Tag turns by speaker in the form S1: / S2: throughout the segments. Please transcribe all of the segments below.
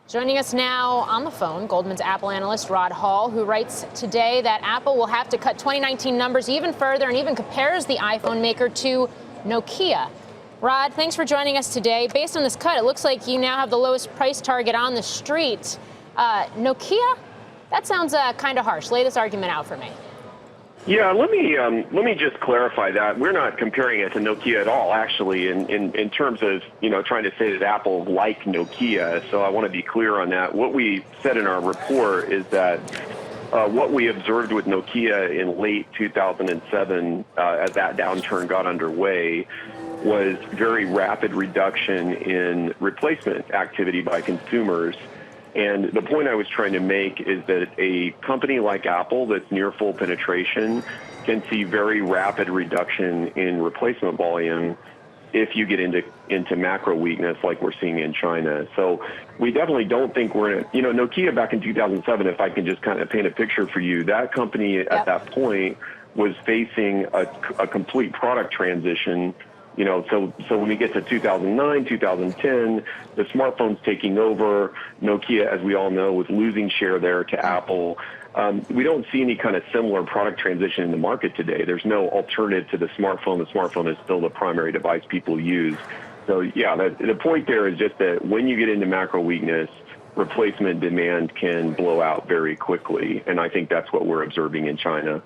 S1: Joining us now on the phone, Goldman's Apple analyst Rod Hall, who writes today that Apple will have to cut 2019 numbers even further and even compares the iPhone maker to Nokia. Rod, thanks for joining us today. Based on this cut, it looks like you now have the lowest price target on the street. Nokia? That sounds kind of harsh. Lay this argument out for me.
S2: Yeah, let me just clarify that we're not comparing it to Nokia at all, actually, in terms of trying to say that Apple like Nokia. So I want to be clear on that. What we said in our report is that what we observed with Nokia in late 2007, as that downturn got underway, was very rapid reduction in replacement activity by consumers. And the point I was trying to make is that a company like Apple that's near full penetration can see very rapid reduction in replacement volume if you get into macro weakness like we're seeing in China. So we definitely don't think we're in Nokia back in 2007, if I can just kind of paint a picture for you, that company at that point was facing a complete product transition. So when we get to 2009, 2010, the smartphone's taking over. Nokia, as we all know, was losing share there to Apple. We don't see any kind of similar product transition in the market today. There's no alternative to the smartphone. The smartphone is still the primary device people use. So, yeah, the point there is just that when you get into macro weakness, replacement demand can blow out very quickly. And I think that's what we're observing in China.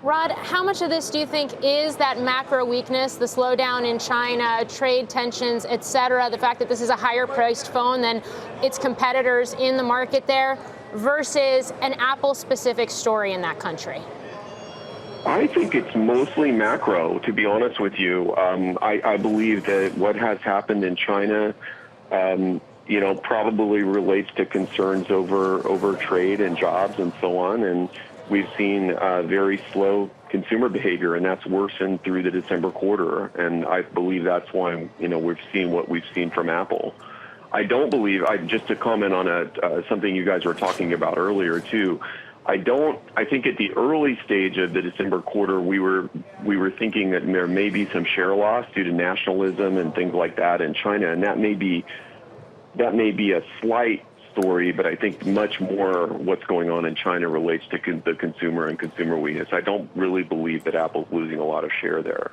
S1: Rod, how much of this do you think is that macro weakness, the slowdown in China, trade tensions, et cetera, the fact that this is a higher priced phone than its competitors in the market there, versus an Apple-specific story in that country?
S2: I think it's mostly macro, to be honest with you. I believe that what has happened in China, probably relates to concerns over trade and jobs and so on. And we've seen very slow consumer behavior, and that's worsened through the December quarter. And I believe that's why, we've seen what we've seen from Apple. I don't believe, just to comment on something you guys were talking about earlier too, I think at the early stage of the December quarter, we were thinking that there may be some share loss due to nationalism and things like that in China. And that may be a slight story, but I think much more what's going on in China relates to the consumer and consumer weakness. I don't really believe that Apple's losing a lot of share there.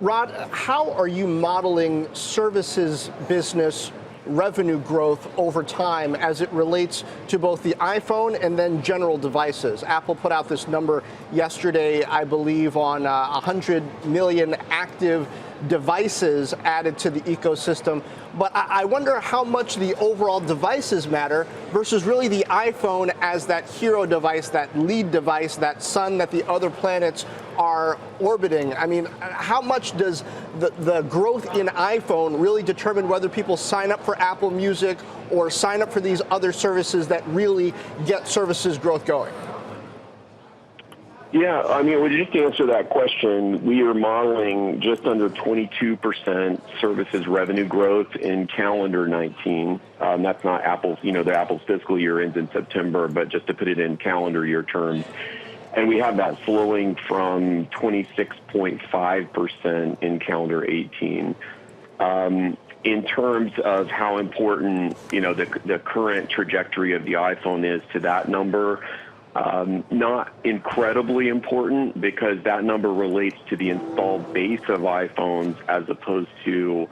S3: Rod, how are you modeling services business revenue growth over time as it relates to both the iPhone and then general devices? Apple put out this number yesterday, I believe, on 100 million active devices added to the ecosystem. But I wonder how much the overall devices matter versus really the iPhone as that hero device, that lead device, that sun that the other planets are orbiting. I mean, how much does the growth in iPhone really determine whether people sign up for Apple Music or sign up for these other services that really get services growth going?
S2: Yeah, just to answer that question, we are modeling just under 22% services revenue growth in calendar 19. That's not Apple's, the Apple's fiscal year ends in September, but just to put it in calendar year terms. And we have that slowing from 26.5% in calendar 18. In terms of how important, the current trajectory of the iPhone is to that number, not incredibly important, because that number relates to the installed base of iPhones as opposed to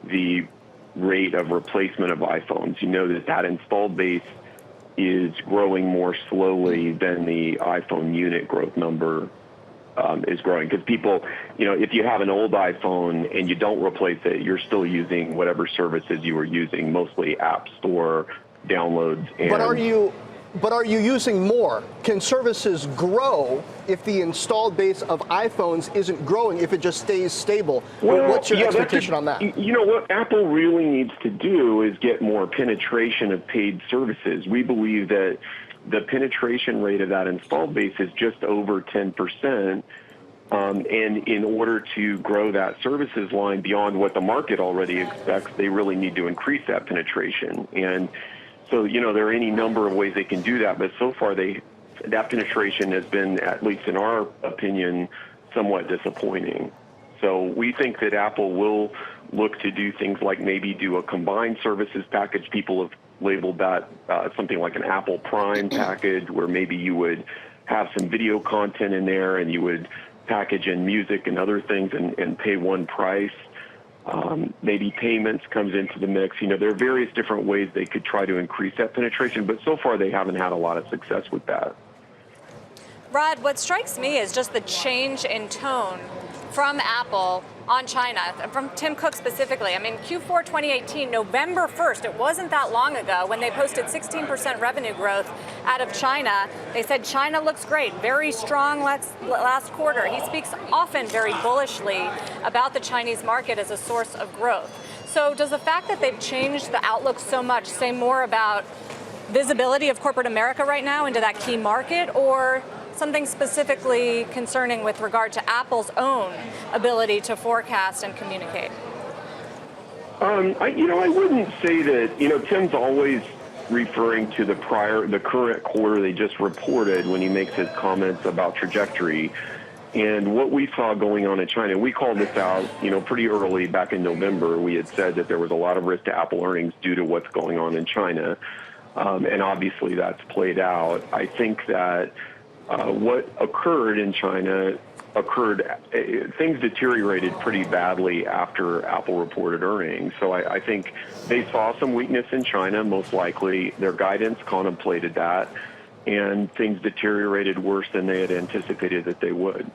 S2: the rate of replacement of iPhones. You know that installed base is growing more slowly than the iPhone unit growth number is growing. Because people, if you have an old iPhone and you don't replace it, you're still using whatever services you were using, mostly App Store downloads.
S3: But are you using more? Can services grow if the installed base of iPhones isn't growing, if it just stays stable?
S2: Well,
S3: what's your expectation on that?
S2: What Apple really needs to do is get more penetration of paid services. We believe that the penetration rate of that installed base is just over 10%. And in order to grow that services line beyond what the market already expects, they really need to increase that penetration. And so, there are any number of ways they can do that, but so far that penetration has been, at least in our opinion, somewhat disappointing. So we think that Apple will look to do things like maybe do a combined services package. People have labeled that something like an Apple Prime package, where maybe you would have some video content in there and you would package in music and other things and pay one price. Maybe payments comes into the mix. There are various different ways they could try to increase that penetration, but so far they haven't had a lot of success with that.
S4: Rod, what strikes me is just the change in tone from Apple on China, from Tim Cook specifically. I mean, Q4 2018, November 1st, it wasn't that long ago when they posted 16% revenue growth out of China. They said China looks great, very strong last quarter. He speaks often very bullishly about the Chinese market as a source of growth. So does the fact that they've changed the outlook so much say more about visibility of corporate America right now into that key market, or something specifically concerning with regard to Apple's own ability to forecast and communicate?
S2: I wouldn't say that. Tim's always referring to the current quarter they just reported when he makes his comments about trajectory. And what we saw going on in China, we called this out, pretty early back in November. We had said that there was a lot of risk to Apple earnings due to what's going on in China. And obviously that's played out. I think that what occurred in China things deteriorated pretty badly after Apple reported earnings. So I think they saw some weakness in China, most likely. Their guidance contemplated that, and things deteriorated worse than they had anticipated that they would.